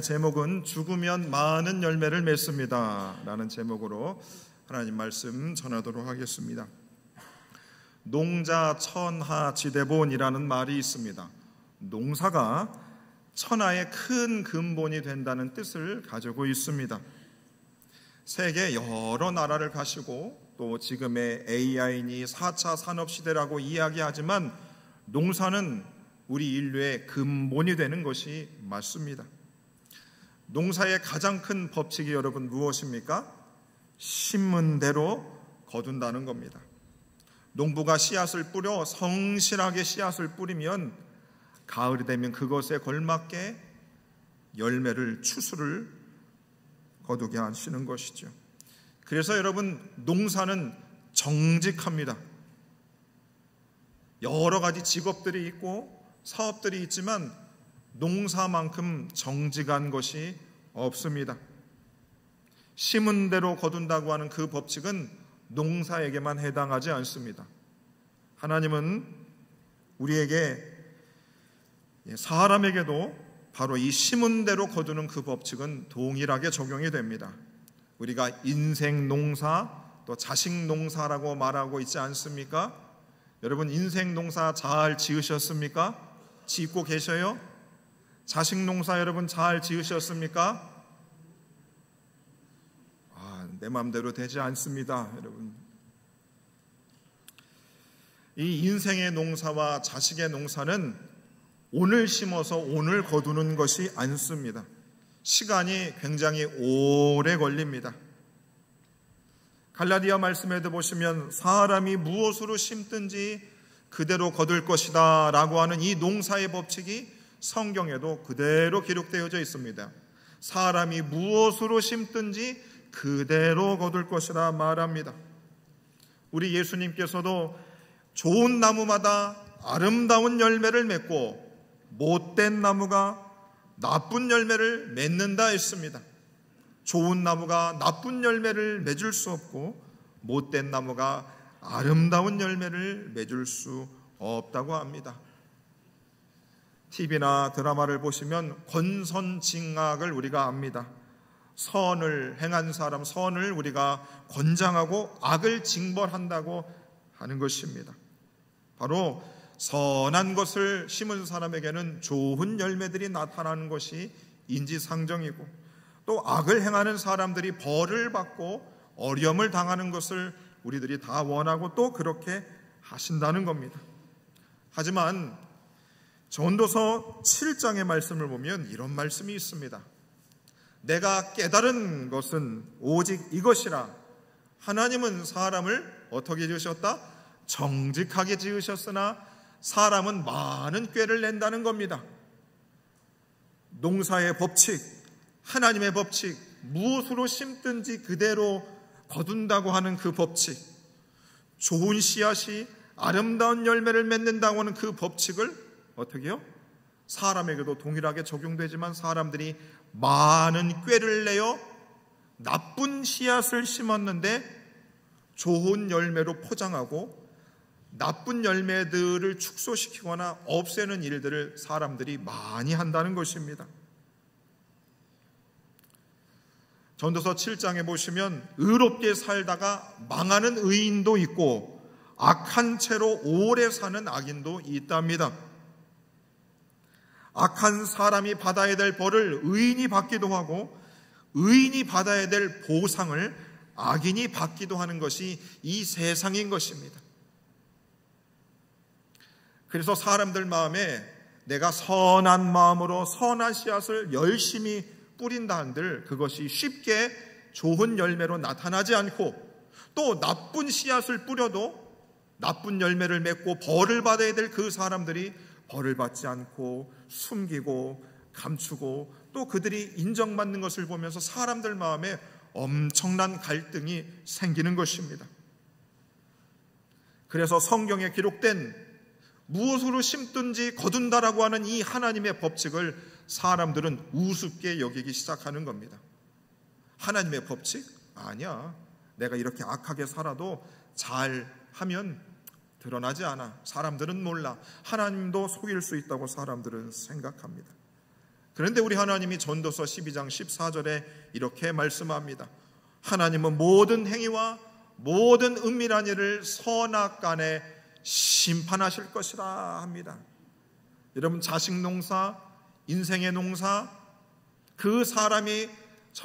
제목은 죽으면 많은 열매를 맺습니다 라는 제목으로 하나님 말씀 전하도록 하겠습니다. 농자천하지대본이라는 말이 있습니다. 농사가 천하의 큰 근본이 된다는 뜻을 가지고 있습니다. 세계 여러 나라를 가시고 또 지금의 AI니 4차 산업시대라고 이야기하지만 농사는 우리 인류의 근본이 되는 것이 맞습니다. 농사의 가장 큰 법칙이 여러분 무엇입니까? 심은 대로 거둔다는 겁니다. 농부가 씨앗을 뿌려 성실하게 씨앗을 뿌리면 가을이 되면 그것에 걸맞게 열매를 추수를 거두게 하시는 것이죠. 그래서 여러분 농사는 정직합니다. 여러 가지 직업들이 있고 사업들이 있지만 농사만큼 정직한 것이 없습니다. 심은 대로 거둔다고 하는 그 법칙은 농사에게만 해당하지 않습니다. 하나님은 우리에게, 사람에게도 바로 이 심은 대로 거두는 그 법칙은 동일하게 적용이 됩니다. 우리가 인생 농사 또 자식 농사라고 말하고 있지 않습니까? 여러분 인생 농사 잘 지으셨습니까? 짓고 계셔요? 자식 농사 여러분 잘 지으셨습니까? 내 마음대로 되지 않습니다, 여러분. 이 인생의 농사와 자식의 농사는 오늘 심어서 오늘 거두는 것이 않습니다. 시간이 굉장히 오래 걸립니다. 갈라디아 말씀에도 보시면 사람이 무엇으로 심든지 그대로 거둘 것이다 라고 하는 이 농사의 법칙이 성경에도 그대로 기록되어져 있습니다. 사람이 무엇으로 심든지 그대로 거둘 것이라 말합니다. 우리 예수님께서도 좋은 나무마다 아름다운 열매를 맺고 못된 나무가 나쁜 열매를 맺는다 했습니다. 좋은 나무가 나쁜 열매를 맺을 수 없고 못된 나무가 아름다운 열매를 맺을 수 없다고 합니다. TV나 드라마를 보시면 권선징악을 우리가 압니다. 선을 행한 사람, 선을 우리가 권장하고 악을 징벌한다고 하는 것입니다. 바로 선한 것을 심은 사람에게는 좋은 열매들이 나타나는 것이 인지상정이고, 또 악을 행하는 사람들이 벌을 받고 어려움을 당하는 것을 우리들이 다 원하고 또 그렇게 하신다는 겁니다. 하지만 전도서 7장의 말씀을 보면 이런 말씀이 있습니다. 내가 깨달은 것은 오직 이것이라. 하나님은 사람을 어떻게 지으셨다? 정직하게 지으셨으나 사람은 많은 꾀를 낸다는 겁니다. 농사의 법칙, 하나님의 법칙, 무엇으로 심든지 그대로 거둔다고 하는 그 법칙, 좋은 씨앗이 아름다운 열매를 맺는다고 하는 그 법칙을 어떻게 해요? 사람에게도 동일하게 적용되지만 사람들이 많은 꾀를 내어 나쁜 씨앗을 심었는데 좋은 열매로 포장하고 나쁜 열매들을 축소시키거나 없애는 일들을 사람들이 많이 한다는 것입니다. 전도서 7장에 보시면 의롭게 살다가 망하는 의인도 있고 악한 채로 오래 사는 악인도 있답니다. 악한 사람이 받아야 될 벌을 의인이 받기도 하고 의인이 받아야 될 보상을 악인이 받기도 하는 것이 이 세상인 것입니다. 그래서 사람들 마음에 내가 선한 마음으로 선한 씨앗을 열심히 뿌린다 한들 그것이 쉽게 좋은 열매로 나타나지 않고, 또 나쁜 씨앗을 뿌려도 나쁜 열매를 맺고 벌을 받아야 될 그 사람들이 벌을 받지 않고 숨기고 감추고 또 그들이 인정받는 것을 보면서 사람들 마음에 엄청난 갈등이 생기는 것입니다. 그래서 성경에 기록된 무엇으로 심든지 거둔다라고 하는 이 하나님의 법칙을 사람들은 우습게 여기기 시작하는 겁니다. 하나님의 법칙? 아니야. 내가 이렇게 악하게 살아도 잘하면 드러나지 않아. 사람들은 몰라. 하나님도 속일 수 있다고 사람들은 생각합니다. 그런데 우리 하나님이 전도서 12장 14절에 이렇게 말씀합니다. 하나님은 모든 행위와 모든 은밀한 일을 선악간에 심판하실 것이라 합니다. 여러분, 자식 농사, 인생의 농사, 그 사람이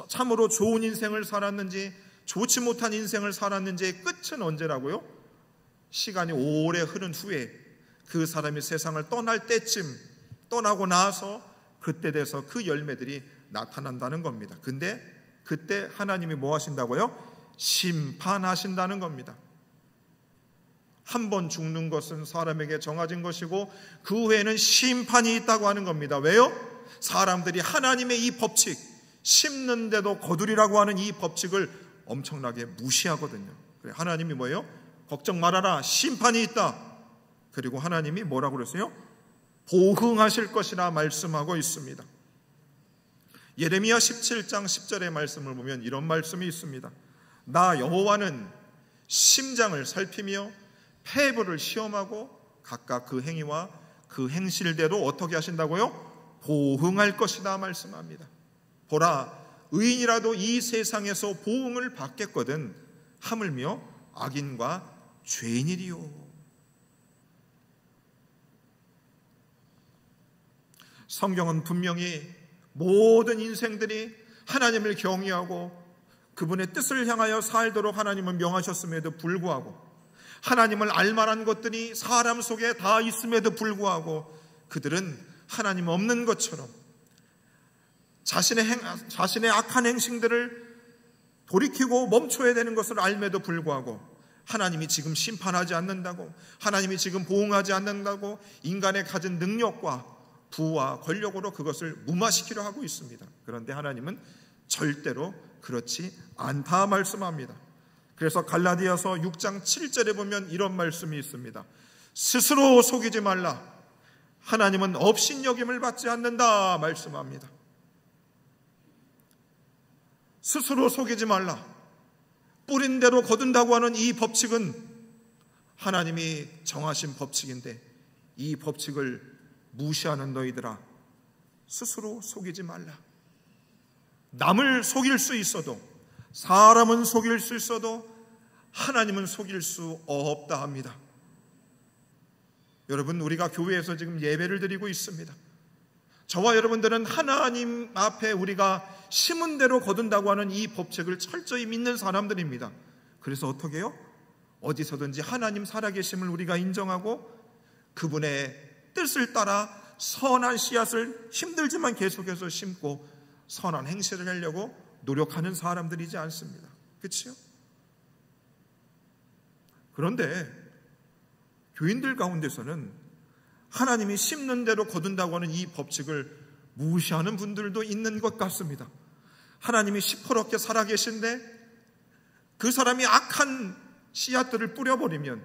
참으로 좋은 인생을 살았는지 좋지 못한 인생을 살았는지의 끝은 언제라고요? 시간이 오래 흐른 후에 그 사람이 세상을 떠날 때쯤, 떠나고 나서 그때 돼서 그 열매들이 나타난다는 겁니다. 근데 그때 하나님이 뭐 하신다고요? 심판하신다는 겁니다. 한 번 죽는 것은 사람에게 정해진 것이고 그 후에는 심판이 있다고 하는 겁니다. 왜요? 사람들이 하나님의 이 법칙, 심는데도 거두리라고 하는 이 법칙을 엄청나게 무시하거든요. 하나님이 뭐예요? 걱정 말아라, 심판이 있다. 그리고 하나님이 뭐라고 그랬어요? 보응하실 것이라 말씀하고 있습니다. 예레미야 17장 10절의 말씀을 보면 이런 말씀이 있습니다. 나 여호와는 심장을 살피며 폐부를 시험하고 각각 그 행위와 그 행실대로 어떻게 하신다고요? 보응할 것이다 말씀합니다. 보라, 의인이라도 이 세상에서 보응을 받겠거든 하물며 악인과 죄인이리요. 성경은 분명히 모든 인생들이 하나님을 경외하고 그분의 뜻을 향하여 살도록 하나님은 명하셨음에도 불구하고, 하나님을 알만한 것들이 사람 속에 다 있음에도 불구하고 그들은 하나님 없는 것처럼 자신의 악한 행실들을 돌이키고 멈춰야 되는 것을 알면도 불구하고 하나님이 지금 심판하지 않는다고, 하나님이 지금 보응하지 않는다고 인간의 가진 능력과 부와 권력으로 그것을 무마시키려 하고 있습니다. 그런데 하나님은 절대로 그렇지 않다 말씀합니다. 그래서 갈라디아서 6장 7절에 보면 이런 말씀이 있습니다. 스스로 속이지 말라. 하나님은 업신여김을 받지 않는다 말씀합니다. 스스로 속이지 말라. 뿌린 대로 거둔다고 하는 이 법칙은 하나님이 정하신 법칙인데 이 법칙을 무시하는 너희들아, 스스로 속이지 말라. 남을 속일 수 있어도, 사람은 속일 수 있어도 하나님은 속일 수 없다 합니다. 여러분, 우리가 교회에서 지금 예배를 드리고 있습니다. 저와 여러분들은 하나님 앞에 우리가 심은 대로 거둔다고 하는 이 법칙을 철저히 믿는 사람들입니다. 그래서 어떻게 해요? 어디서든지 하나님 살아계심을 우리가 인정하고 그분의 뜻을 따라 선한 씨앗을 힘들지만 계속해서 심고 선한 행실을 하려고 노력하는 사람들이지 않습니다. 그렇죠? 그런데 교인들 가운데서는 하나님이 심는 대로 거둔다고 하는 이 법칙을 무시하는 분들도 있는 것 같습니다. 하나님이 시퍼렇게 살아계신데 그 사람이 악한 씨앗들을 뿌려버리면,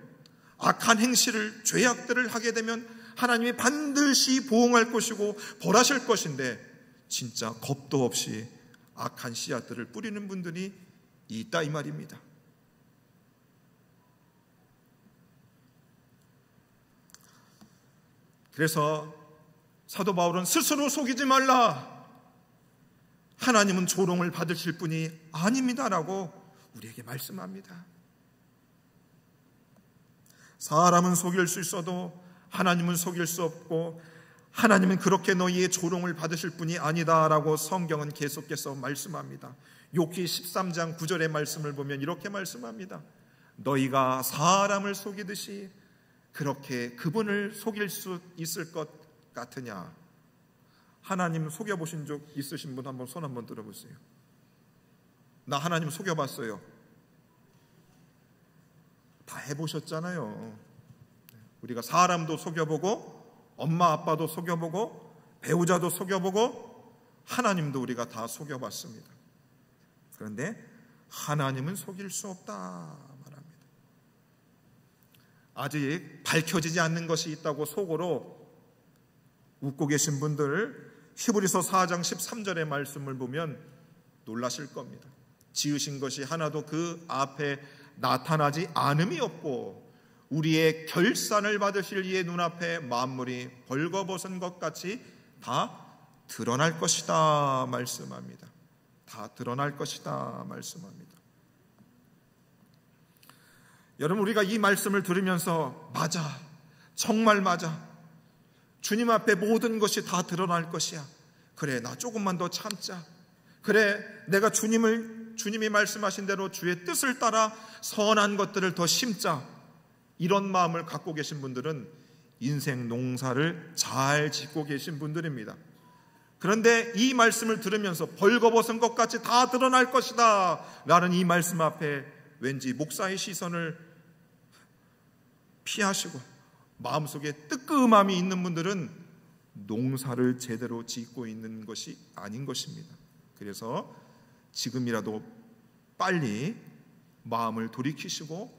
악한 행실을, 죄악들을 하게 되면 하나님이 반드시 보응할 것이고 벌하실 것인데 진짜 겁도 없이 악한 씨앗들을 뿌리는 분들이 있다 이 말입니다. 그래서 사도 바울은 스스로 속이지 말라. 하나님은 조롱을 받으실 분이 아닙니다라고 우리에게 말씀합니다. 사람은 속일 수 있어도 하나님은 속일 수 없고 하나님은 그렇게 너희의 조롱을 받으실 분이 아니다라고 성경은 계속해서 말씀합니다. 욥기 13장 9절의 말씀을 보면 이렇게 말씀합니다. 너희가 사람을 속이듯이 그렇게 그분을 속일 수 있을 것 같으냐. 하나님 속여보신 적 있으신 분 한번 손 한번 들어보세요. 나 하나님 속여봤어요. 다 해보셨잖아요. 우리가 사람도 속여보고 엄마 아빠도 속여보고 배우자도 속여보고 하나님도 우리가 다 속여봤습니다. 그런데 하나님은 속일 수 없다 말합니다. 아직 밝혀지지 않는 것이 있다고 속으로 웃고 계신 분들, 히브리서 4장 13절의 말씀을 보면 놀라실 겁니다. 지으신 것이 하나도 그 앞에 나타나지 않음이 없고 우리의 결산을 받으실 이의 눈앞에 만물이 벌거벗은 것 같이 다 드러날 것이다 말씀합니다. 다 드러날 것이다 말씀합니다. 여러분, 우리가 이 말씀을 들으면서 맞아, 정말 맞아, 주님 앞에 모든 것이 다 드러날 것이야, 그래 나 조금만 더 참자, 그래 내가 주님이 말씀하신 대로 주의 뜻을 따라 선한 것들을 더 심자, 이런 마음을 갖고 계신 분들은 인생 농사를 잘 짓고 계신 분들입니다. 그런데 이 말씀을 들으면서 벌거벗은 것 같이 다 드러날 것이다 라는 이 말씀 앞에 왠지 목사의 시선을 피하시고 마음속에 뜨끔함이 있는 분들은 농사를 제대로 짓고 있는 것이 아닌 것입니다. 그래서 지금이라도 빨리 마음을 돌이키시고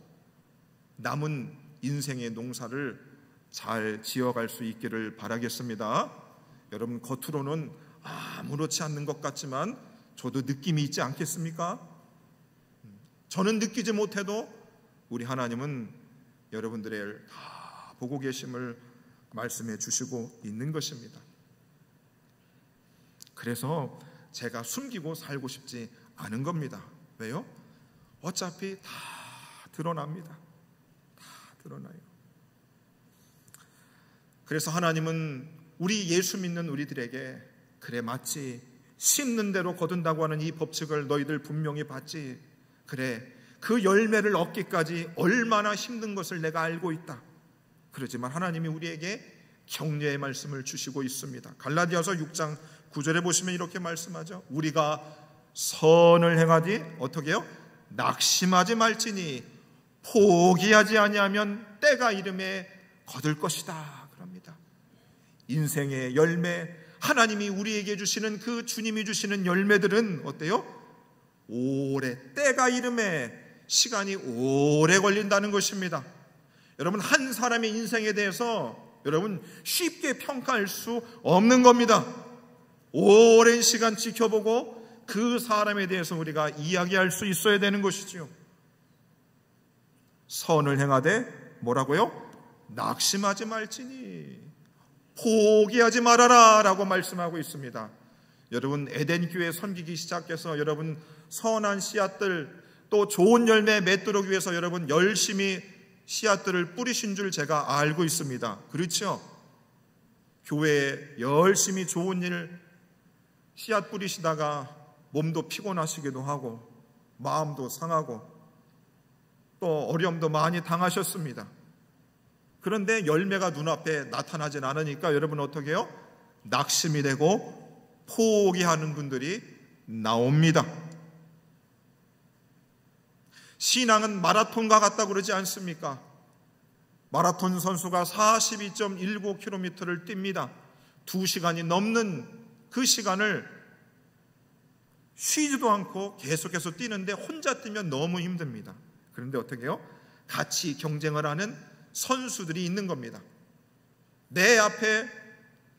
남은 인생의 농사를 잘 지어갈 수 있기를 바라겠습니다. 여러분, 겉으로는 아무렇지 않는 것 같지만 저도 느낌이 있지 않겠습니까? 저는 느끼지 못해도 우리 하나님은 여러분들의 다 보고 계심을 말씀해 주시고 있는 것입니다. 그래서 제가 숨기고 살고 싶지 않은 겁니다. 왜요? 어차피 다 드러납니다. 다 드러나요. 그래서 하나님은 우리 예수 믿는 우리들에게 그래 맞지, 심는 대로 거둔다고 하는 이 법칙을 너희들 분명히 봤지, 그래 그 열매를 얻기까지 얼마나 힘든 것을 내가 알고 있다. 그러지만 하나님이 우리에게 격려의 말씀을 주시고 있습니다. 갈라디아서 6장 9절에 보시면 이렇게 말씀하죠. 우리가 선을 행하지 어떻게 해요? 낙심하지 말지니 포기하지 아니하면 때가 이름에 거둘 것이다 그럽니다. 인생의 열매, 하나님이 우리에게 주시는 그 주님이 주시는 열매들은 어때요? 오래, 때가 이름에 시간이 오래 걸린다는 것입니다. 여러분, 한 사람의 인생에 대해서 여러분 쉽게 평가할 수 없는 겁니다. 오랜 시간 지켜보고 그 사람에 대해서 우리가 이야기할 수 있어야 되는 것이지요. 선을 행하되 뭐라고요? 낙심하지 말지니 포기하지 말아라 라고 말씀하고 있습니다. 여러분, 에덴교회 섬기기 시작해서 여러분 선한 씨앗들 또 좋은 열매 맺도록 위해서 여러분 열심히 씨앗들을 뿌리신 줄 제가 알고 있습니다. 그렇죠? 교회에 열심히 좋은 일 씨앗 뿌리시다가 몸도 피곤하시기도 하고 마음도 상하고 또 어려움도 많이 당하셨습니다. 그런데 열매가 눈앞에 나타나진 않으니까 여러분 어떻게 해요? 낙심이 되고 포기하는 분들이 나옵니다. 신앙은 마라톤과 같다고 그러지 않습니까? 마라톤 선수가 42.19km를 뜁니다. 2시간이 넘는 그 시간을 쉬지도 않고 계속해서 뛰는데 혼자 뛰면 너무 힘듭니다. 그런데 어떻게 해요? 같이 경쟁을 하는 선수들이 있는 겁니다. 내 앞에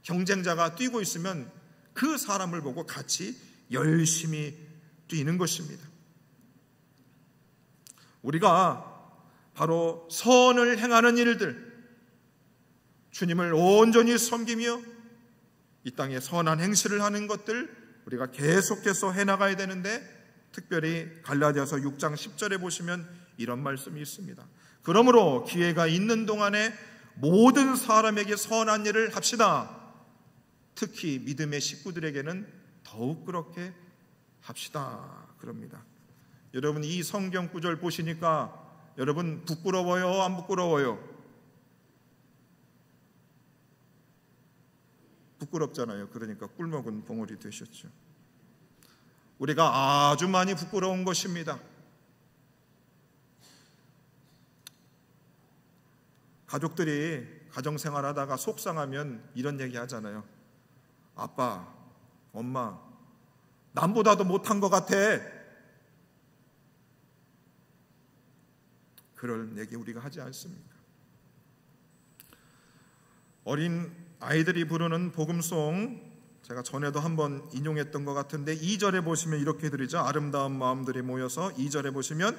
경쟁자가 뛰고 있으면 그 사람을 보고 같이 열심히 뛰는 것입니다. 우리가 바로 선을 행하는 일들, 주님을 온전히 섬기며 이 땅에 선한 행실을 하는 것들 우리가 계속해서 해나가야 되는데, 특별히 갈라디아서 6장 10절에 보시면 이런 말씀이 있습니다. 그러므로 기회가 있는 동안에 모든 사람에게 선한 일을 합시다. 특히 믿음의 식구들에게는 더욱 그렇게 합시다 그럽니다. 여러분, 이 성경 구절 보시니까 여러분 부끄러워요? 안 부끄러워요? 부끄럽잖아요. 그러니까 꿀먹은 봉우리 되셨죠. 우리가 아주 많이 부끄러운 것입니다. 가족들이 가정생활하다가 속상하면 이런 얘기 하잖아요. 아빠, 엄마, 남보다도 못한 것 같아. 그런 얘기 우리가 하지 않습니까? 어린 아이들이 부르는 복음송, 제가 전에도 한번 인용했던 것 같은데 2절에 보시면 이렇게 들리죠. 아름다운 마음들이 모여서 2절에 보시면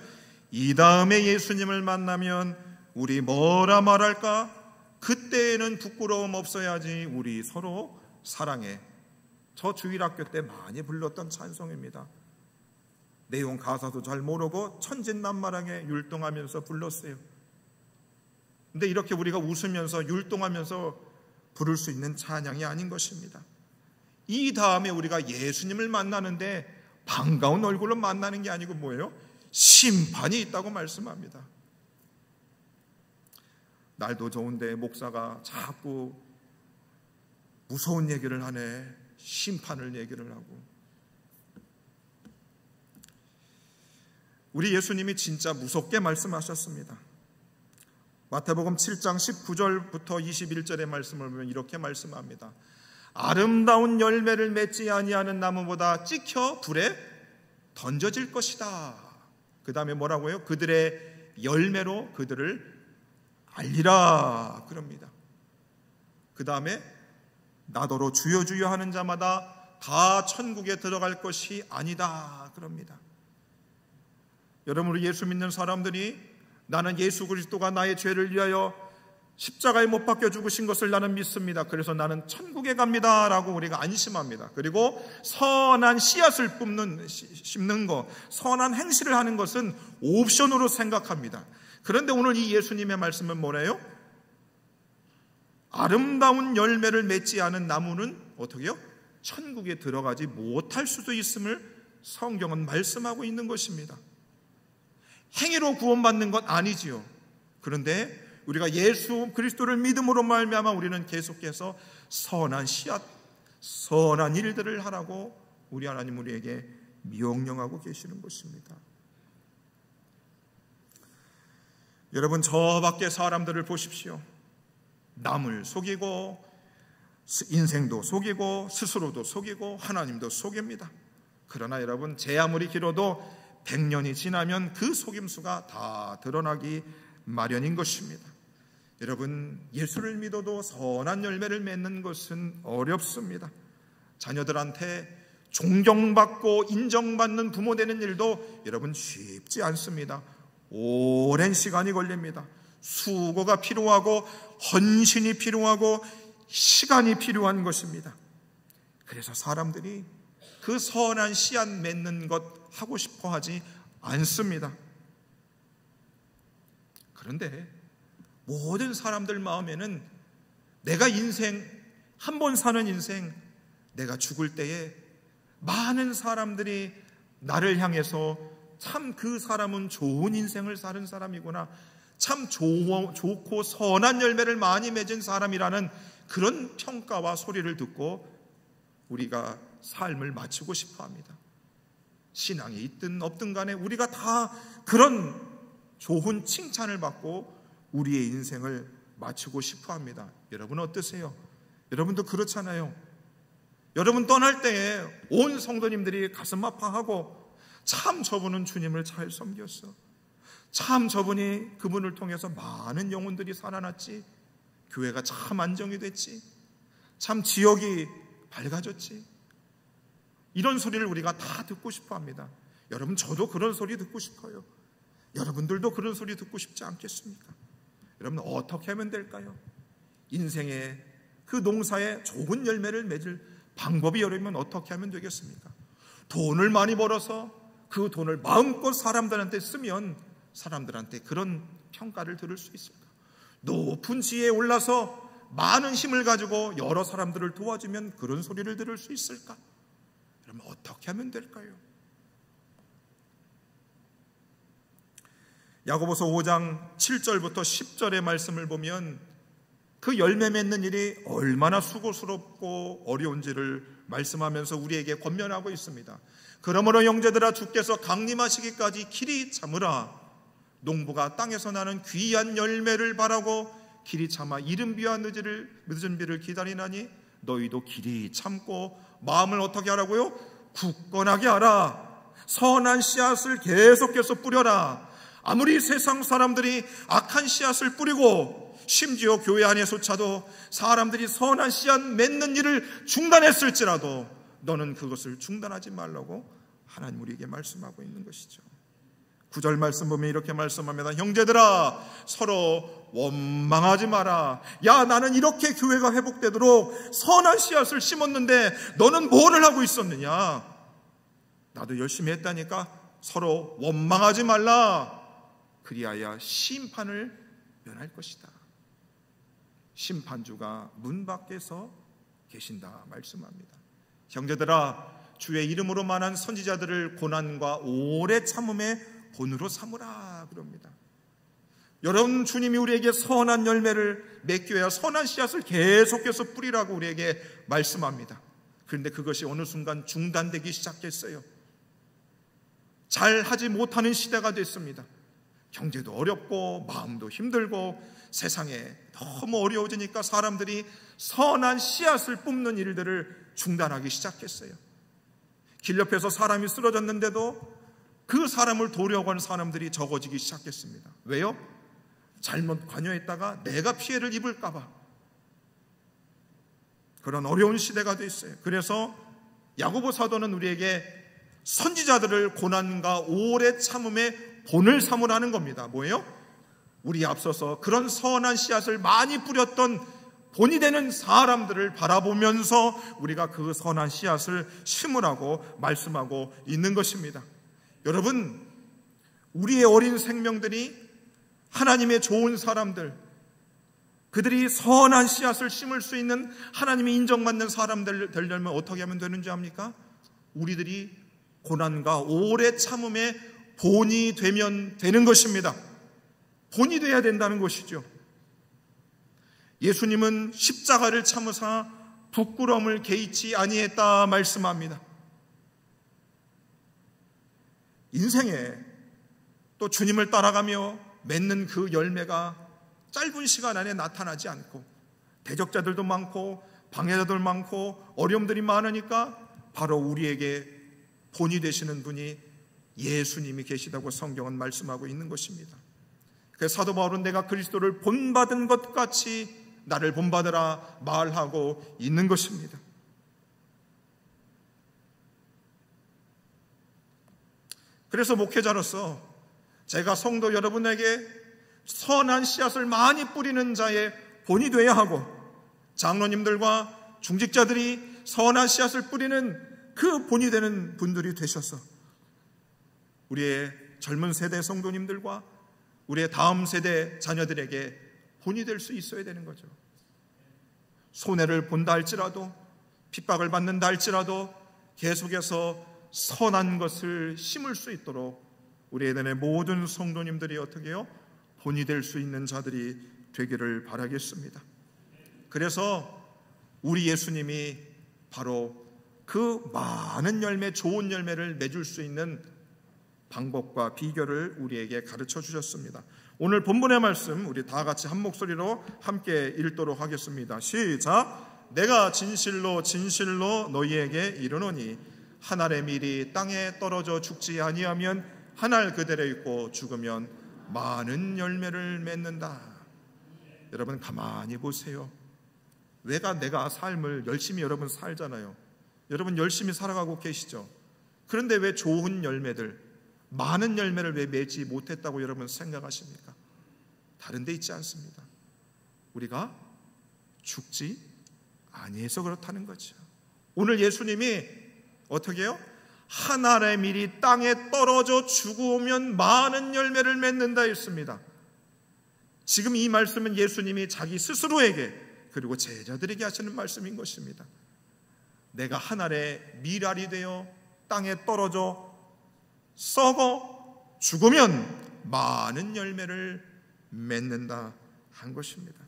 이 다음에 예수님을 만나면 우리 뭐라 말할까? 그때에는 부끄러움 없어야지 우리 서로 사랑해. 저 주일학교 때 많이 불렀던 찬송입니다. 내용 가사도 잘 모르고 천진난만하게 율동하면서 불렀어요. 근데 이렇게 우리가 웃으면서 율동하면서 부를 수 있는 찬양이 아닌 것입니다. 이 다음에 우리가 예수님을 만나는데 반가운 얼굴로 만나는 게 아니고 뭐예요? 심판이 있다고 말씀합니다. 날도 좋은데 목사가 자꾸 무서운 얘기를 하네. 심판을 얘기를 하고. 우리 예수님이 진짜 무섭게 말씀하셨습니다. 마태복음 7장 19절부터 21절의 말씀을 보면 이렇게 말씀합니다. 아름다운 열매를 맺지 아니하는 나무보다 찍혀 불에 던져질 것이다. 그 다음에 뭐라고요? 그들의 열매로 그들을 알리라 그럽니다. 그 다음에 나더러 주여 주여 하는 자마다 다 천국에 들어갈 것이 아니다 그럽니다. 여러분, 우리 예수 믿는 사람들이 나는 예수 그리스도가 나의 죄를 위하여 십자가에 못 박혀 죽으신 것을 나는 믿습니다. 그래서 나는 천국에 갑니다 라고 우리가 안심합니다. 그리고 선한 씨앗을 심는 것, 선한 행실을 하는 것은 옵션으로 생각합니다. 그런데 오늘 이 예수님의 말씀은 뭐래요? 아름다운 열매를 맺지 않은 나무는 어떻게 해요? 천국에 들어가지 못할 수도 있음을 성경은 말씀하고 있는 것입니다. 행위로 구원받는 건 아니지요. 그런데 우리가 예수 그리스도를 믿음으로 말미암아 우리는 계속해서 선한 씨앗, 선한 일들을 하라고 우리 하나님 우리에게 명령하고 계시는 것입니다. 여러분, 저 밖의 사람들을 보십시오. 남을 속이고 인생도 속이고 스스로도 속이고 하나님도 속입니다. 그러나 여러분, 제 아무리 길어도 100년이 지나면 그 속임수가 다 드러나기 마련인 것입니다. 여러분, 예수를 믿어도 선한 열매를 맺는 것은 어렵습니다. 자녀들한테 존경받고 인정받는 부모 되는 일도 여러분 쉽지 않습니다. 오랜 시간이 걸립니다. 수고가 필요하고 헌신이 필요하고 시간이 필요한 것입니다. 그래서 사람들이 그 선한 씨앗 맺는 것 하고 싶어 하지 않습니다. 그런데 모든 사람들 마음에는 내가 인생, 한 번 사는 인생, 내가 죽을 때에 많은 사람들이 나를 향해서 참 그 사람은 좋은 인생을 사는 사람이구나, 참 좋고 선한 열매를 많이 맺은 사람이라는 그런 평가와 소리를 듣고 우리가 삶을 마치고 싶어 합니다. 신앙이 있든 없든 간에 우리가 다 그런 좋은 칭찬을 받고 우리의 인생을 마치고 싶어 합니다. 여러분 어떠세요? 여러분도 그렇잖아요. 여러분 떠날 때에 온 성도님들이 가슴 아파하고 참 저분은 주님을 잘 섬겼어, 참 저분이 그분을 통해서 많은 영혼들이 살아났지, 교회가 참 안정이 됐지, 참 지역이 밝아졌지, 이런 소리를 우리가 다 듣고 싶어 합니다. 여러분, 저도 그런 소리 듣고 싶어요. 여러분들도 그런 소리 듣고 싶지 않겠습니까? 여러분, 어떻게 하면 될까요? 인생의 그 농사에 좋은 열매를 맺을 방법이 여러분 어떻게 하면 되겠습니까? 돈을 많이 벌어서 그 돈을 마음껏 사람들한테 쓰면 사람들한테 그런 평가를 들을 수 있을까? 높은 지혜에 올라서 많은 힘을 가지고 여러 사람들을 도와주면 그런 소리를 들을 수 있을까? 그럼 어떻게 하면 될까요? 야고보서 5장 7절부터 10절의 말씀을 보면 그 열매 맺는 일이 얼마나 수고스럽고 어려운지를 말씀하면서 우리에게 권면하고 있습니다. 그러므로 형제들아, 주께서 강림하시기까지 길이 참으라. 농부가 땅에서 나는 귀한 열매를 바라고 길이 참아 이른 비와 늦은 비를 기다리나니 너희도 길이 참고 마음을 어떻게 하라고요? 굳건하게 하라. 선한 씨앗을 계속해서 뿌려라. 아무리 세상 사람들이 악한 씨앗을 뿌리고 심지어 교회 안에서조차도 사람들이 선한 씨앗 맺는 일을 중단했을지라도 너는 그것을 중단하지 말라고 하나님 우리에게 말씀하고 있는 것이죠. 9절 말씀 보면 이렇게 말씀합니다. 형제들아, 서로 원망하지 마라. 야, 나는 이렇게 교회가 회복되도록 선한 씨앗을 심었는데 너는 뭐를 하고 있었느냐? 나도 열심히 했다니까. 서로 원망하지 말라. 그리하여 심판을 면할 것이다. 심판주가 문 밖에서 계신다 말씀합니다. 형제들아, 주의 이름으로 만한 선지자들을 고난과 오래 참음의 본으로 삼으라 그럽니다. 여러분, 주님이 우리에게 선한 열매를 맺겨야 선한 씨앗을 계속해서 뿌리라고 우리에게 말씀합니다. 그런데 그것이 어느 순간 중단되기 시작했어요. 잘 하지 못하는 시대가 됐습니다. 경제도 어렵고 마음도 힘들고 세상에 너무 어려워지니까 사람들이 선한 씨앗을 뽑는 일들을 중단하기 시작했어요. 길 옆에서 사람이 쓰러졌는데도 그 사람을 도우려고 하는 사람들이 적어지기 시작했습니다. 왜요? 잘못 관여했다가 내가 피해를 입을까 봐. 그런 어려운 시대가 됐어요. 그래서 야고보 사도는 우리에게 선지자들을 고난과 오래 참음의 본을 삼으라는 겁니다. 뭐예요? 우리 앞서서 그런 선한 씨앗을 많이 뿌렸던 본이 되는 사람들을 바라보면서 우리가 그 선한 씨앗을 심으라고 말씀하고 있는 것입니다. 여러분, 우리의 어린 생명들이 하나님의 좋은 사람들, 그들이 선한 씨앗을 심을 수 있는 하나님이 인정받는 사람들 되려면 어떻게 하면 되는지 압니까? 우리들이 고난과 오래 참음의 본이 되면 되는 것입니다. 본이 돼야 된다는 것이죠. 예수님은 십자가를 참으사 부끄러움을 개의치 아니했다 말씀합니다. 인생에 또 주님을 따라가며 맺는 그 열매가 짧은 시간 안에 나타나지 않고 대적자들도 많고 방해자들 많고 어려움들이 많으니까 바로 우리에게 본이 되시는 분이 예수님이 계시다고 성경은 말씀하고 있는 것입니다. 그래서 사도 바울은 내가 그리스도를 본받은 것 같이 나를 본받으라 말하고 있는 것입니다. 그래서 목회자로서 제가 성도 여러분에게 선한 씨앗을 많이 뿌리는 자의 본이 되어야 하고, 장로님들과 중직자들이 선한 씨앗을 뿌리는 그 본이 되는 분들이 되셔서 우리의 젊은 세대 성도님들과 우리의 다음 세대 자녀들에게 본이 될 수 있어야 되는 거죠. 손해를 본다 할지라도, 핍박을 받는다 할지라도 계속해서 선한 것을 심을 수 있도록 우리 에덴의 모든 성도님들이 어떻게 해요? 본이 될 수 있는 자들이 되기를 바라겠습니다. 그래서 우리 예수님이 바로 그 많은 열매, 좋은 열매를 맺을 수 있는 방법과 비결을 우리에게 가르쳐 주셨습니다. 오늘 본문의 말씀 우리 다 같이 한 목소리로 함께 읽도록 하겠습니다. 시작! 내가 진실로 진실로 너희에게 이르노니 한 알의 밀이 땅에 떨어져 죽지 아니하면 한 알 그대로 있고 죽으면 많은 열매를 맺는다. 여러분 가만히 보세요. 내가 삶을 열심히 여러분 살잖아요. 여러분 열심히 살아가고 계시죠. 그런데 왜 좋은 열매들, 많은 열매를 왜 맺지 못했다고 여러분 생각하십니까? 다른 데 있지 않습니다. 우리가 죽지 아니해서 그렇다는 거죠. 오늘 예수님이 어떻게 해요? 한 알의 밀이 땅에 떨어져 죽으면 많은 열매를 맺는다 했습니다. 지금 이 말씀은 예수님이 자기 스스로에게 그리고 제자들에게 하시는 말씀인 것입니다. 내가 한 알의 밀알이 되어 땅에 떨어져 썩어 죽으면 많은 열매를 맺는다 한 것입니다.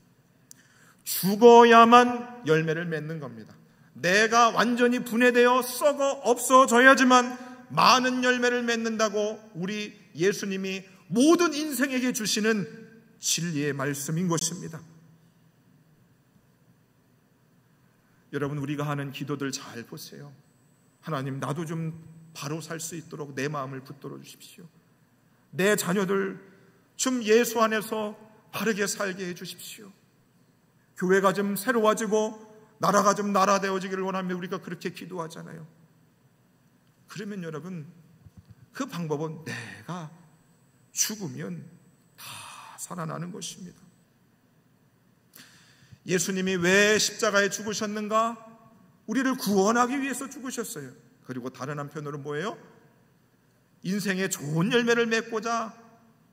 죽어야만 열매를 맺는 겁니다. 내가 완전히 분해되어 썩어 없어져야지만 많은 열매를 맺는다고 우리 예수님이 모든 인생에게 주시는 진리의 말씀인 것입니다. 여러분 우리가 하는 기도들 잘 보세요. 하나님 나도 좀 바로 살 수 있도록 내 마음을 붙들어 주십시오. 내 자녀들 좀 예수 안에서 바르게 살게 해 주십시오. 교회가 좀 새로워지고 나라가 좀 나라되어지기를 원하며 우리가 그렇게 기도하잖아요. 그러면 여러분 그 방법은 내가 죽으면 다 살아나는 것입니다. 예수님이 왜 십자가에 죽으셨는가? 우리를 구원하기 위해서 죽으셨어요. 그리고 다른 한편으로 뭐예요? 인생에 좋은 열매를 맺고자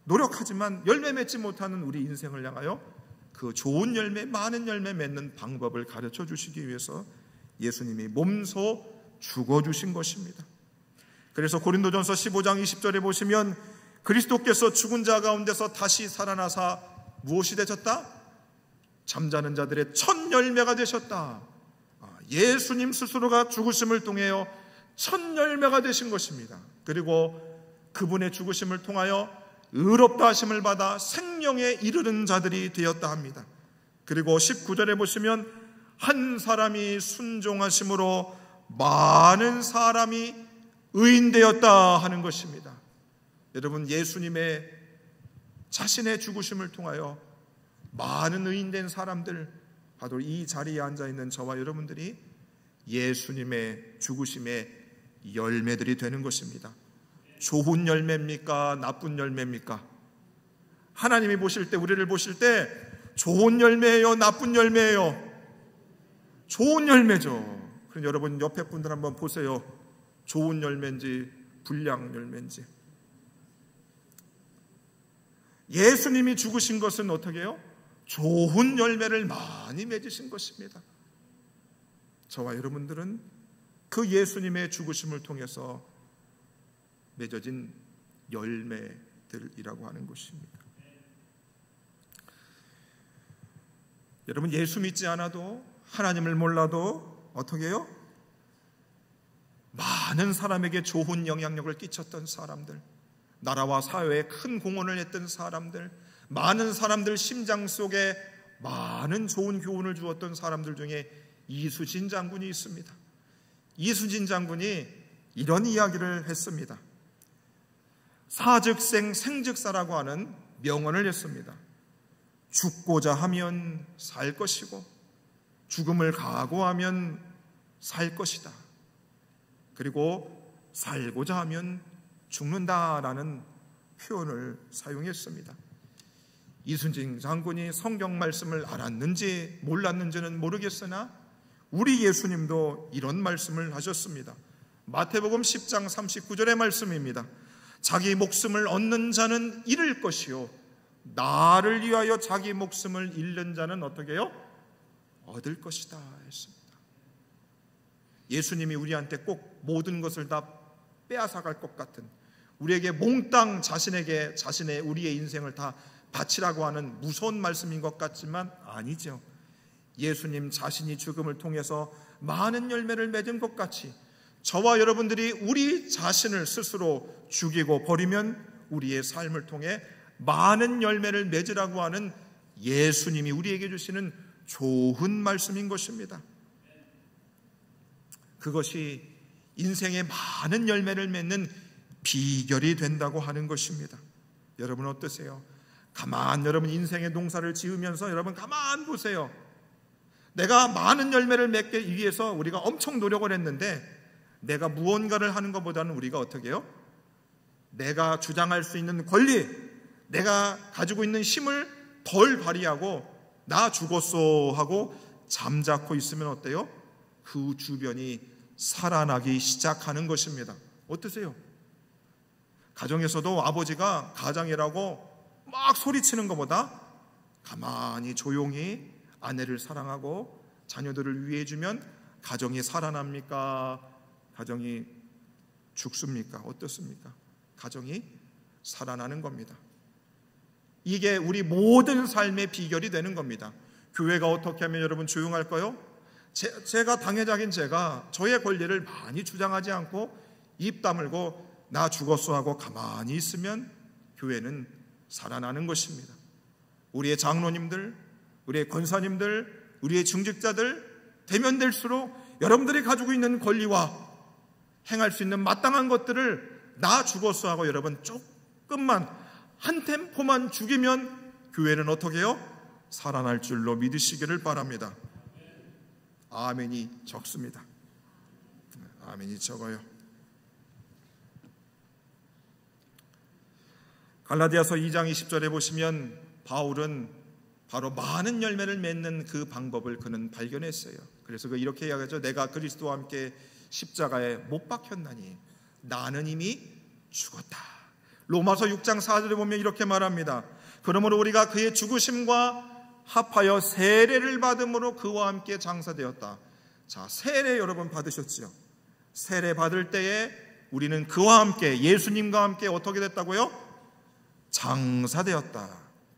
노력하지만 열매 맺지 못하는 우리 인생을 향하여 그 좋은 열매, 많은 열매 맺는 방법을 가르쳐 주시기 위해서 예수님이 몸소 죽어주신 것입니다. 그래서 고린도전서 15장 20절에 보시면 그리스도께서 죽은 자 가운데서 다시 살아나사 무엇이 되셨다? 잠자는 자들의 첫 열매가 되셨다. 예수님 스스로가 죽으심을 통하여 첫 열매가 되신 것입니다. 그리고 그분의 죽으심을 통하여 의롭다 하심을 받아 생명에 이르는 자들이 되었다 합니다. 그리고 19절에 보시면 한 사람이 순종하심으로 많은 사람이 의인되었다 하는 것입니다. 여러분, 예수님의 자신의 죽으심을 통하여 많은 의인된 사람들, 바로 이 자리에 앉아있는 저와 여러분들이 예수님의 죽으심의 열매들이 되는 것입니다. 좋은 열매입니까? 나쁜 열매입니까? 하나님이 보실 때, 우리를 보실 때 좋은 열매예요? 나쁜 열매예요? 좋은 열매죠. 그럼 여러분 옆에 분들 한번 보세요. 좋은 열매인지 불량 열매인지. 예수님이 죽으신 것은 어떻게 해요? 좋은 열매를 많이 맺으신 것입니다. 저와 여러분들은 그 예수님의 죽으심을 통해서 맺어진 열매들이라고 하는 것입니다. 여러분, 예수 믿지 않아도, 하나님을 몰라도 어떻게 해요? 많은 사람에게 좋은 영향력을 끼쳤던 사람들, 나라와 사회에 큰 공헌을 했던 사람들, 많은 사람들 심장 속에 많은 좋은 교훈을 주었던 사람들 중에 이수진 장군이 있습니다. 이수진 장군이 이런 이야기를 했습니다. 사즉생 생즉사라고 하는 명언을 했습니다. 죽고자 하면 살 것이고 죽음을 각오하면 살 것이다. 그리고 살고자 하면 죽는다라는 표현을 사용했습니다. 이순신 장군이 성경 말씀을 알았는지 몰랐는지는 모르겠으나 우리 예수님도 이런 말씀을 하셨습니다. 마태복음 10장 39절의 말씀입니다. 자기 목숨을 얻는 자는 잃을 것이요 나를 위하여 자기 목숨을 잃는 자는 어떻게 해요? 얻을 것이다 했습니다. 예수님이 우리한테 꼭 모든 것을 다 빼앗아갈 것 같은, 우리에게 몽땅 자신의 우리의 인생을 다 바치라고 하는 무서운 말씀인 것 같지만 아니죠. 예수님 자신이 죽음을 통해서 많은 열매를 맺은 것 같이 저와 여러분들이 우리 자신을 스스로 죽이고 버리면 우리의 삶을 통해 많은 열매를 맺으라고 하는 예수님이 우리에게 주시는 좋은 말씀인 것입니다. 그것이 인생에 많은 열매를 맺는 비결이 된다고 하는 것입니다. 여러분 어떠세요? 여러분 인생의 농사를 지으면서 여러분 가만 보세요. 내가 많은 열매를 맺기 위해서 우리가 엄청 노력을 했는데 내가 무언가를 하는 것보다는 우리가 어떻게 해요? 내가 주장할 수 있는 권리, 내가 가지고 있는 힘을 덜 발휘하고 나 죽었어 하고 잠자코 있으면 어때요? 그 주변이 살아나기 시작하는 것입니다. 어떠세요? 가정에서도 아버지가 가장이라고 막 소리치는 것보다 가만히 조용히 아내를 사랑하고 자녀들을 위해주면 가정이 살아납니까? 가정이 죽습니까? 어떻습니까? 가정이 살아나는 겁니다. 이게 우리 모든 삶의 비결이 되는 겁니다. 교회가 어떻게 하면 여러분 조용할까요? 제가 당회장인 제가 저의 권리를 많이 주장하지 않고 입 다물고 나 죽었어 하고 가만히 있으면 교회는 살아나는 것입니다. 우리의 장로님들, 우리의 권사님들, 우리의 중직자들 대면될수록 여러분들이 가지고 있는 권리와 행할 수 있는 마땅한 것들을 나 죽었어 하고 여러분 조금만 한 템포만 죽이면 교회는 어떻게 해요? 살아날 줄로 믿으시기를 바랍니다. 아멘이 적습니다. 아멘이 적어요. 갈라디아서 2장 20절에 보시면 바울은 바로 많은 열매를 맺는 그 방법을 그는 발견했어요. 그래서 이렇게 이야기하죠. 내가 그리스도와 함께 십자가에 못 박혔나니 나는 이미 죽었다. 로마서 6장 4절에 보면 이렇게 말합니다. 그러므로 우리가 그의 죽으심과 합하여 세례를 받음으로 그와 함께 장사되었다. 자, 세례 여러분 받으셨죠? 세례 받을 때에 우리는 그와 함께, 예수님과 함께 어떻게 됐다고요? 장사되었다.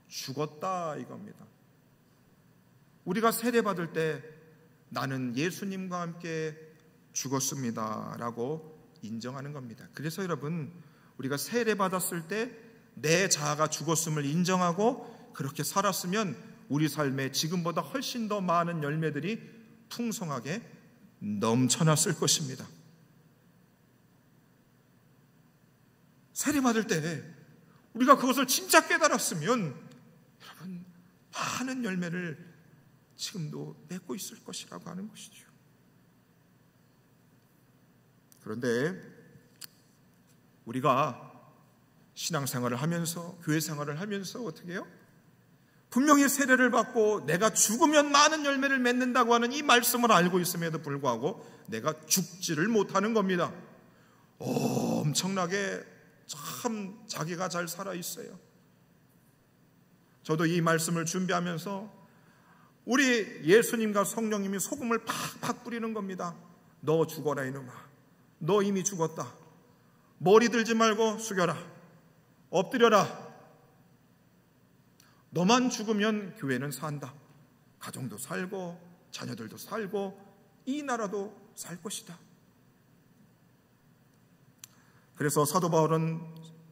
죽었다 이겁니다. 우리가 세례 받을 때 나는 예수님과 함께 죽었습니다 라고 인정하는 겁니다. 그래서 여러분, 우리가 세례 받았을 때 내 자아가 죽었음을 인정하고 그렇게 살았으면 우리 삶에 지금보다 훨씬 더 많은 열매들이 풍성하게 넘쳐났을 것입니다. 세례 받을 때 우리가 그것을 진짜 깨달았으면 여러분, 많은 열매를 지금도 맺고 있을 것이라고 하는 것이죠. 그런데 우리가 신앙생활을 하면서, 교회 생활을 하면서 어떻게 해요? 분명히 세례를 받고 내가 죽으면 많은 열매를 맺는다고 하는 이 말씀을 알고 있음에도 불구하고 내가 죽지를 못하는 겁니다. 엄청나게 참 자기가 잘 살아있어요. 저도 이 말씀을 준비하면서 우리 예수님과 성령님이 소금을 팍팍 뿌리는 겁니다. 너 죽어라 이놈아. 너 이미 죽었다. 머리 들지 말고 숙여라. 엎드려라. 너만 죽으면 교회는 산다. 가정도 살고 자녀들도 살고 이 나라도 살 것이다. 그래서 사도 바울은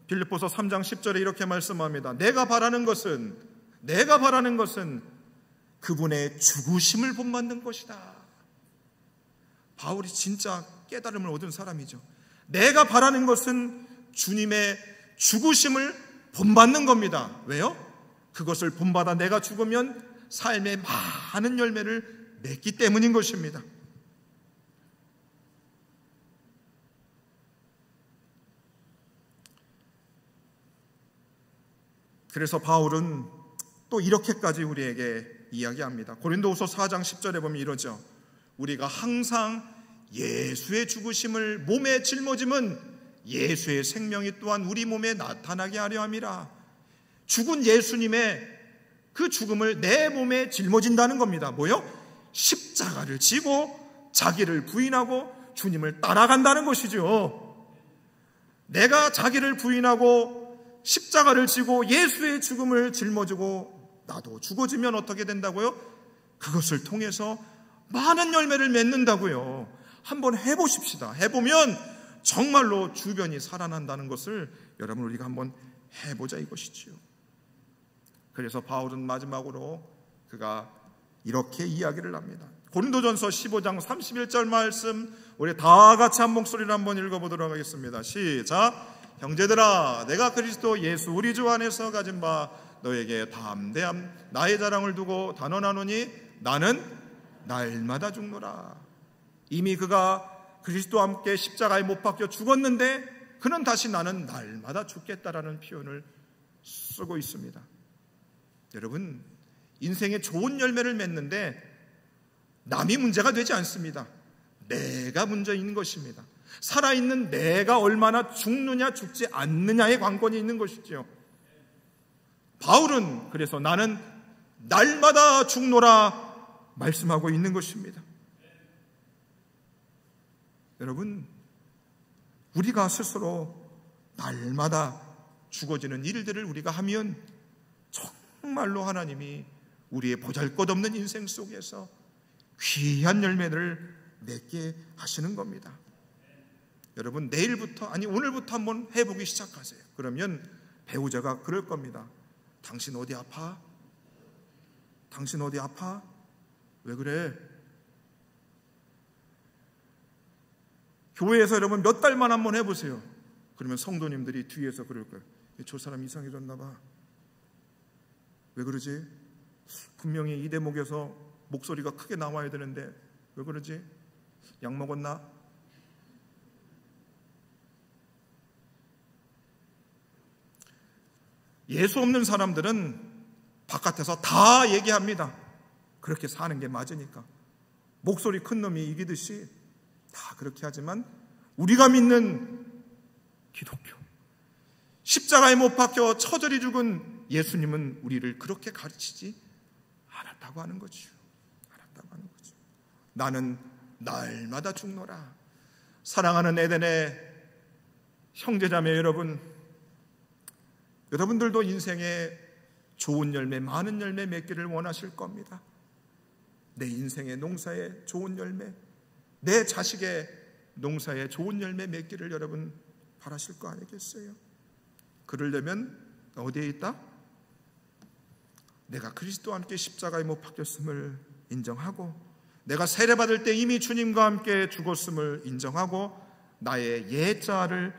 빌립보서 3장 10절에 이렇게 말씀합니다. 내가 바라는 것은 그분의 죽으심을 본받는 것이다. 바울이 진짜 깨달음을 얻은 사람이죠. 내가 바라는 것은 주님의 죽으심을 본받는 겁니다. 왜요? 그것을 본받아 내가 죽으면 삶의 많은 열매를 맺기 때문인 것입니다. 그래서 바울은 또 이렇게까지 우리에게 이야기합니다. 고린도후서 4장 10절에 보면 이러죠. 우리가 항상 예수의 죽으심을 몸에 짊어짐은 예수의 생명이 또한 우리 몸에 나타나게 하려 함이라. 죽은 예수님의 그 죽음을 내 몸에 짊어진다는 겁니다. 뭐요? 십자가를 지고 자기를 부인하고 주님을 따라간다는 것이죠. 내가 자기를 부인하고 십자가를 지고 예수의 죽음을 짊어지고 나도 죽어지면 어떻게 된다고요? 그것을 통해서 많은 열매를 맺는다고요. 한번 해보십시다. 해보면 정말로 주변이 살아난다는 것을 여러분 우리가 한번 해보자 이것이지요. 그래서 바울은 마지막으로 그가 이렇게 이야기를 합니다. 고린도전서 15장 31절 말씀 우리 다 같이 한 목소리로 한번 읽어보도록 하겠습니다. 시작. 형제들아, 내가 그리스도 예수 우리 주 안에서 가진 바 너에게 담대함 나의 자랑을 두고 단언하노니 나는 날마다 죽노라. 이미 그가 그리스도와 함께 십자가에 못 박혀 죽었는데 그는 다시 나는 날마다 죽겠다라는 표현을 쓰고 있습니다. 여러분, 인생에 좋은 열매를 맺는데 남이 문제가 되지 않습니다. 내가 문제인 것입니다. 살아있는 내가 얼마나 죽느냐 죽지 않느냐의 관건이 있는 것이죠. 바울은 그래서 나는 날마다 죽노라 말씀하고 있는 것입니다. 여러분, 우리가 스스로 날마다 죽어지는 일들을 우리가 하면 정말로 하나님이 우리의 보잘것없는 인생 속에서 귀한 열매를 맺게 하시는 겁니다. 여러분, 내일부터 아니 오늘부터 한번 해보기 시작하세요. 그러면 배우자가 그럴 겁니다. 당신 어디 아파? 당신 어디 아파? 왜 그래? 교회에서 여러분 몇 달만 한번 해보세요. 그러면 성도님들이 뒤에서 그럴 거예요. 저 사람 이상해졌나 봐. 왜 그러지? 분명히 이 대목에서 목소리가 크게 나와야 되는데 왜 그러지? 약 먹었나? 예수 없는 사람들은 바깥에서 다 얘기합니다. 그렇게 사는 게 맞으니까. 목소리 큰 놈이 이기듯이 다 그렇게 하지만 우리가 믿는 기독교, 십자가에 못 박혀 처절히 죽은 예수님은 우리를 그렇게 가르치지 않았다고 하는 거죠. 나는 날마다 죽노라. 사랑하는 에덴의 형제자매 여러분, 여러분들도 인생에 좋은 열매, 많은 열매 맺기를 원하실 겁니다. 내 인생의 농사에 좋은 열매, 내 자식의 농사에 좋은 열매 맺기를 여러분 바라실 거 아니겠어요? 그러려면 어디에 있다? 내가 그리스도와 함께 십자가에 못 박혔음을 인정하고, 내가 세례받을 때 이미 주님과 함께 죽었음을 인정하고, 나의 옛자를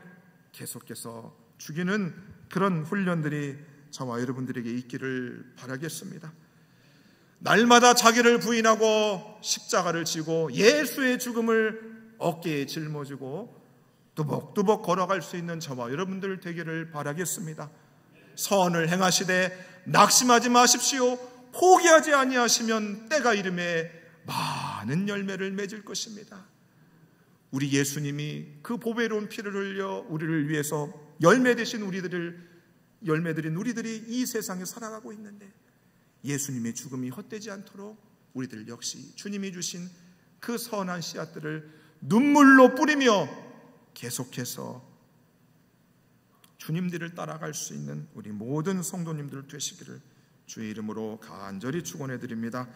계속해서 죽이는 그런 훈련들이 저와 여러분들에게 있기를 바라겠습니다. 날마다 자기를 부인하고 십자가를 지고 예수의 죽음을 어깨에 짊어지고 뚜벅뚜벅 걸어갈 수 있는 저와 여러분들 되기를 바라겠습니다. 선을 행하시되 낙심하지 마십시오. 포기하지 아니하시면 때가 이름에 많은 열매를 맺을 것입니다. 우리 예수님이 그 보배로운 피를 흘려 우리를 위해서 열매 되신 열매들인 우리들이 이 세상에 살아가고 있는데, 예수님의 죽음이 헛되지 않도록 우리들 역시 주님이 주신 그 선한 씨앗들을 눈물로 뿌리며 계속해서 주님들을 따라갈 수 있는 우리 모든 성도님들 되시기를 주의 이름으로 간절히 축원해 드립니다.